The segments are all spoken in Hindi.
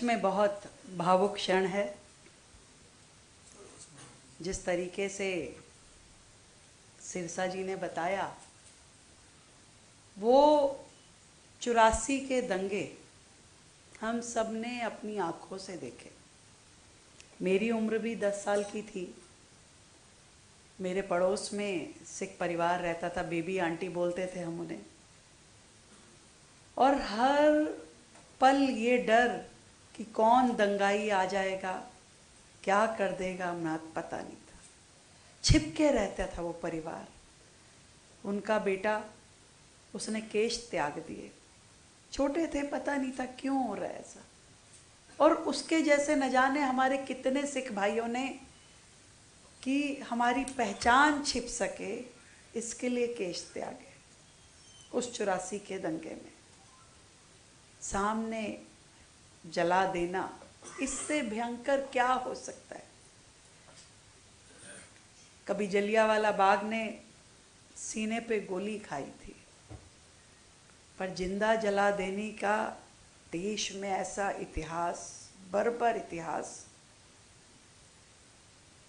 सच में बहुत भावुक क्षण है। जिस तरीके से सिरसा जी ने बताया, वो 84 के दंगे हम सब ने अपनी आँखों से देखे। मेरी उम्र भी 10 साल की थी। मेरे पड़ोस में सिख परिवार रहता था, बेबी आंटी बोलते थे हम उन्हें। और हर पल ये डर कि कौन दंगाई आ जाएगा, क्या कर देगा, हमें पता नहीं था। छिप के रहता था वो परिवार। उनका बेटा, उसने केश त्याग दिए। छोटे थे, पता नहीं था क्यों हो रहा है ऐसा। और उसके जैसे न जाने हमारे कितने सिख भाइयों ने, कि हमारी पहचान छिप सके इसके लिए केश त्यागे। उस 84 के दंगे में सामने जला देना, इससे भयंकर क्या हो सकता है। कभी जलियांवाला बाग ने सीने पे गोली खाई थी, पर जिंदा जला देने का देश में ऐसा इतिहास, बर्बर इतिहास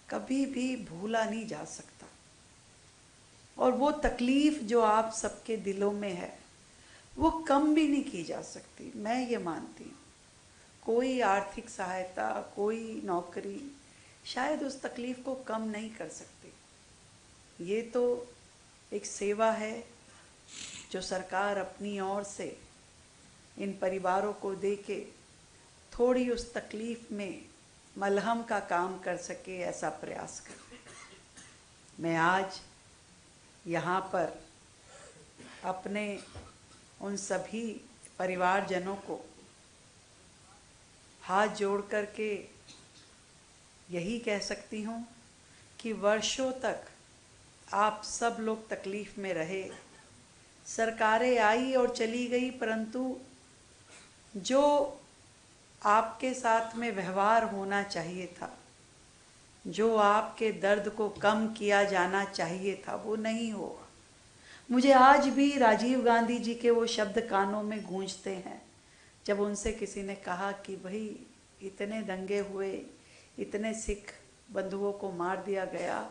कभी भी भूला नहीं जा सकता। और वो तकलीफ जो आप सबके दिलों में है, वो कम भी नहीं की जा सकती। मैं ये मानती हूँ कोई आर्थिक सहायता, कोई नौकरी शायद उस तकलीफ को कम नहीं कर सकती। ये तो एक सेवा है जो सरकार अपनी ओर से इन परिवारों को दे के थोड़ी उस तकलीफ में मलहम का काम कर सके, ऐसा प्रयास करे। मैं आज यहाँ पर अपने उन सभी परिवारजनों को हाथ जोड़ कर के यही कह सकती हूँ कि वर्षों तक आप सब लोग तकलीफ में रहे। सरकारें आई और चली गई, परंतु जो आपके साथ में व्यवहार होना चाहिए था, जो आपके दर्द को कम किया जाना चाहिए था, वो नहीं हुआ। मुझे आज भी राजीव गांधी जी के वो शब्द कानों में गूंजते हैं, जब उनसे किसी ने कहा कि भाई इतने दंगे हुए, इतने सिख बंधुओं को मार दिया गया,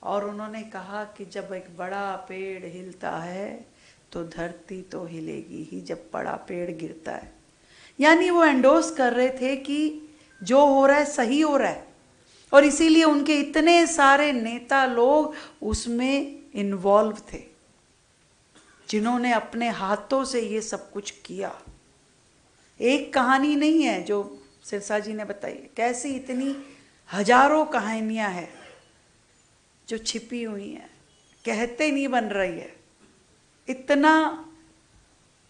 और उन्होंने कहा कि जब एक बड़ा पेड़ हिलता है तो धरती तो हिलेगी ही, जब बड़ा पेड़ गिरता है। यानी वो एंडोर्स कर रहे थे कि जो हो रहा है सही हो रहा है, और इसीलिए उनके इतने सारे नेता लोग उसमें इन्वॉल्व थे, जिन्होंने अपने हाथों से ये सब कुछ किया। एक कहानी नहीं है जो सिरसा जी ने बताई, कैसी इतनी हजारों कहानियां हैं जो छिपी हुई हैं, कहते नहीं बन रही है। इतना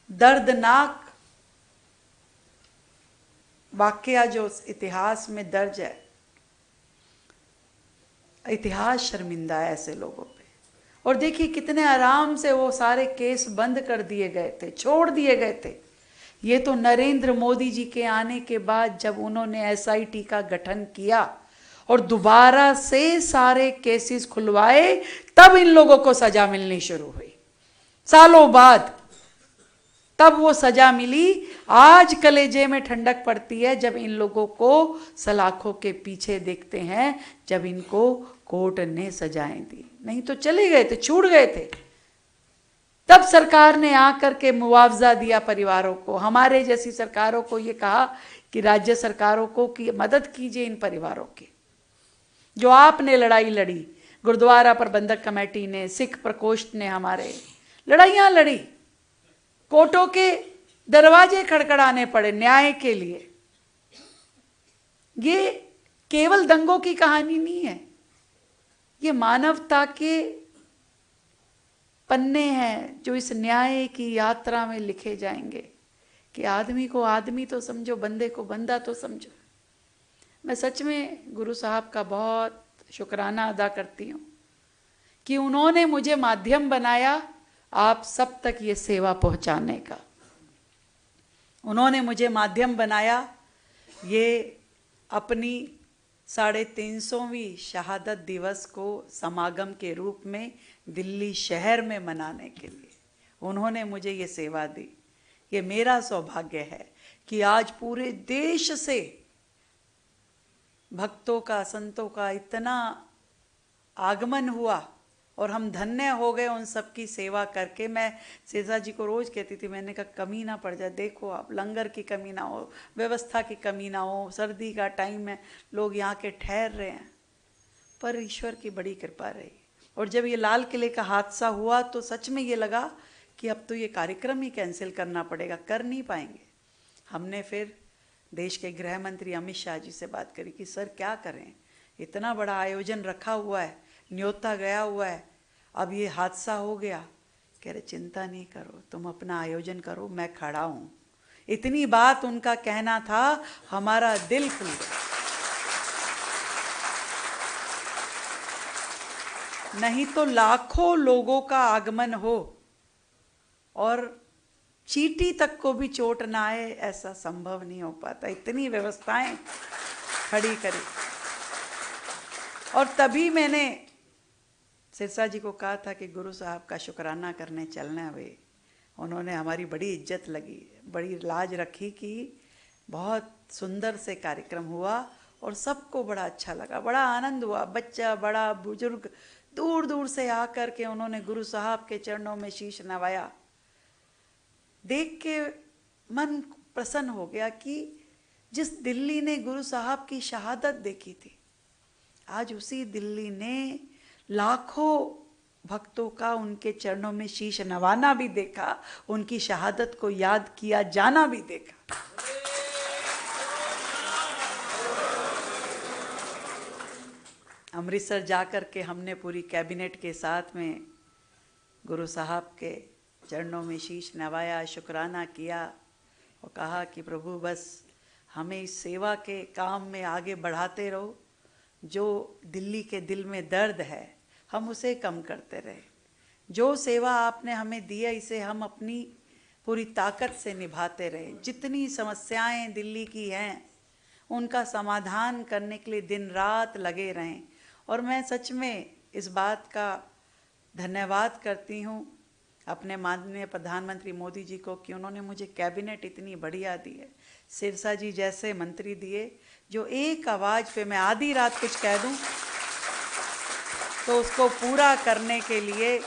दर्दनाक वाकया जो इतिहास में दर्ज है, इतिहास शर्मिंदा है ऐसे लोगों पे। और देखिए कितने आराम से वो सारे केस बंद कर दिए गए थे, छोड़ दिए गए थे। ये तो नरेंद्र मोदी जी के आने के बाद जब उन्होंने एसआईटी का गठन किया और दोबारा से सारे केसेस खुलवाए, तब इन लोगों को सजा मिलनी शुरू हुई। सालों बाद तब वो सजा मिली। आज कलेजे में ठंडक पड़ती है जब इन लोगों को सलाखों के पीछे देखते हैं, जब इनको कोर्ट ने सजाएं दी। नहीं तो चले गए थे, छूट गए थे। तब सरकार ने आकर के मुआवजा दिया परिवारों को। हमारे जैसी सरकारों को ये कहा कि राज्य सरकारों को कि मदद कीजिए इन परिवारों की। जो आपने लड़ाई लड़ी, गुरुद्वारा प्रबंधक कमेटी ने, सिख प्रकोष्ठ ने हमारे लड़ाइयाँ लड़ी, कोर्टों के दरवाजे खड़खड़ाने पड़े न्याय के लिए। ये केवल दंगों की कहानी नहीं है, ये मानवता के पन्ने हैं जो इस न्याय की यात्रा में लिखे जाएंगे कि आदमी को आदमी तो समझो, बंदे को बंदा तो समझो। मैं सच में गुरु साहब का बहुत शुक्राना अदा करती हूँ कि उन्होंने मुझे माध्यम बनाया आप सब तक ये सेवा पहुँचाने का। उन्होंने मुझे माध्यम बनाया ये अपनी 350वीं शहादत दिवस को समागम के रूप में दिल्ली शहर में मनाने के लिए। उन्होंने मुझे ये सेवा दी। ये मेरा सौभाग्य है कि आज पूरे देश से भक्तों का, संतों का इतना आगमन हुआ और हम धन्य हो गए उन सब की सेवा करके। मैं शेषा जी को रोज कहती थी, मैंने कहा कमी ना पड़ जाए, देखो आप लंगर की कमी ना हो, व्यवस्था की कमी ना हो, सर्दी का टाइम है, लोग यहाँ के ठहर रहे हैं, पर ईश्वर की बड़ी कृपा रही। और जब ये लाल किले का हादसा हुआ तो सच में ये लगा कि अब तो ये कार्यक्रम ही कैंसिल करना पड़ेगा, कर नहीं पाएंगे। हमने फिर देश के गृह मंत्री अमित शाह जी से बात करी कि सर क्या करें, इतना बड़ा आयोजन रखा हुआ है, न्योता गया हुआ है, अब ये हादसा हो गया। कह रहे चिंता नहीं करो, तुम अपना आयोजन करो, मैं खड़ा हूँ। इतनी बात उनका कहना था, हमारा दिल खुल गया। नहीं तो लाखों लोगों का आगमन हो और चींटी तक को भी चोट ना आए, ऐसा संभव नहीं हो पाता। इतनी व्यवस्थाएं खड़ी करी। और तभी मैंने सिरसा जी को कहा था कि गुरु साहब का शुक्राना करने चलना हुए। उन्होंने हमारी बड़ी इज्जत लगी, बड़ी लाज रखी कि बहुत सुंदर से कार्यक्रम हुआ और सबको बड़ा अच्छा लगा, बड़ा आनंद हुआ। बच्चा, बड़ा, बुजुर्ग दूर दूर से आकर के उन्होंने गुरु साहब के चरणों में शीश नवाया। देख के मन प्रसन्न हो गया कि जिस दिल्ली ने गुरु साहब की शहादत देखी थी, आज उसी दिल्ली ने लाखों भक्तों का उनके चरणों में शीश नवाना भी देखा, उनकी शहादत को याद किया जाना भी देखा। अमृतसर जाकर के हमने पूरी कैबिनेट के साथ में गुरु साहब के चरणों में शीश नवाया, शुक्राना किया और कहा कि प्रभु बस हमें इस सेवा के काम में आगे बढ़ाते रहो। जो दिल्ली के दिल में दर्द है हम उसे कम करते रहे। जो सेवा आपने हमें दी है इसे हम अपनी पूरी ताकत से निभाते रहे। जितनी समस्याएं दिल्ली की हैं उनका समाधान करने के लिए दिन रात लगे रहें। और मैं सच में इस बात का धन्यवाद करती हूँ अपने माननीय प्रधानमंत्री मोदी जी को कि उन्होंने मुझे कैबिनेट इतनी बढ़िया दी है, सिरसा जी जैसे मंत्री दिए जो एक आवाज़ पे मैं आधी रात कुछ कह दूँ तो उसको पूरा करने के लिए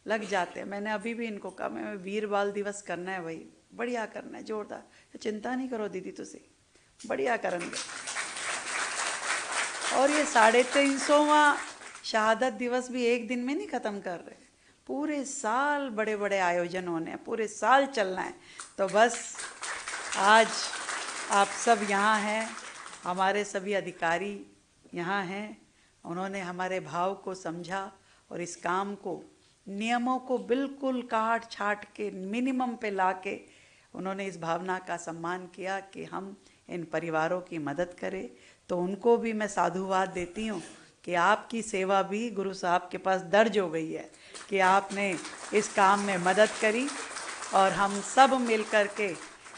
लग जाते हैं। मैंने अभी भी इनको कहा मैं वीर बाल दिवस करना है, भाई बढ़िया करना है, जोरदार, चिंता नहीं करो दीदी, तुसी बढ़िया करेंगे। और ये 350वां शहादत दिवस भी एक दिन में नहीं ख़त्म कर रहे, पूरे साल बड़े बड़े आयोजन होने हैं, पूरे साल चलना है। तो बस आज आप सब यहाँ हैं, हमारे सभी अधिकारी यहाँ हैं, उन्होंने हमारे भाव को समझा और इस काम को, नियमों को बिल्कुल काट छाट के मिनिमम पे लाके उन्होंने इस भावना का सम्मान किया कि हम इन परिवारों की मदद करें। तो उनको भी मैं साधुवाद देती हूँ कि आपकी सेवा भी गुरु साहब के पास दर्ज हो गई है कि आपने इस काम में मदद करी और हम सब मिल कर के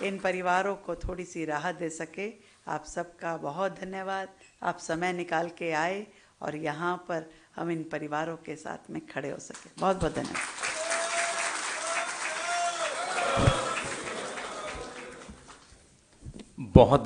इन परिवारों को थोड़ी सी राहत दे सके। आप सबका बहुत धन्यवाद, आप समय निकाल के आए और यहाँ पर हम इन परिवारों के साथ में खड़े हो सके। बहुत बहुत धन्यवाद। बहुत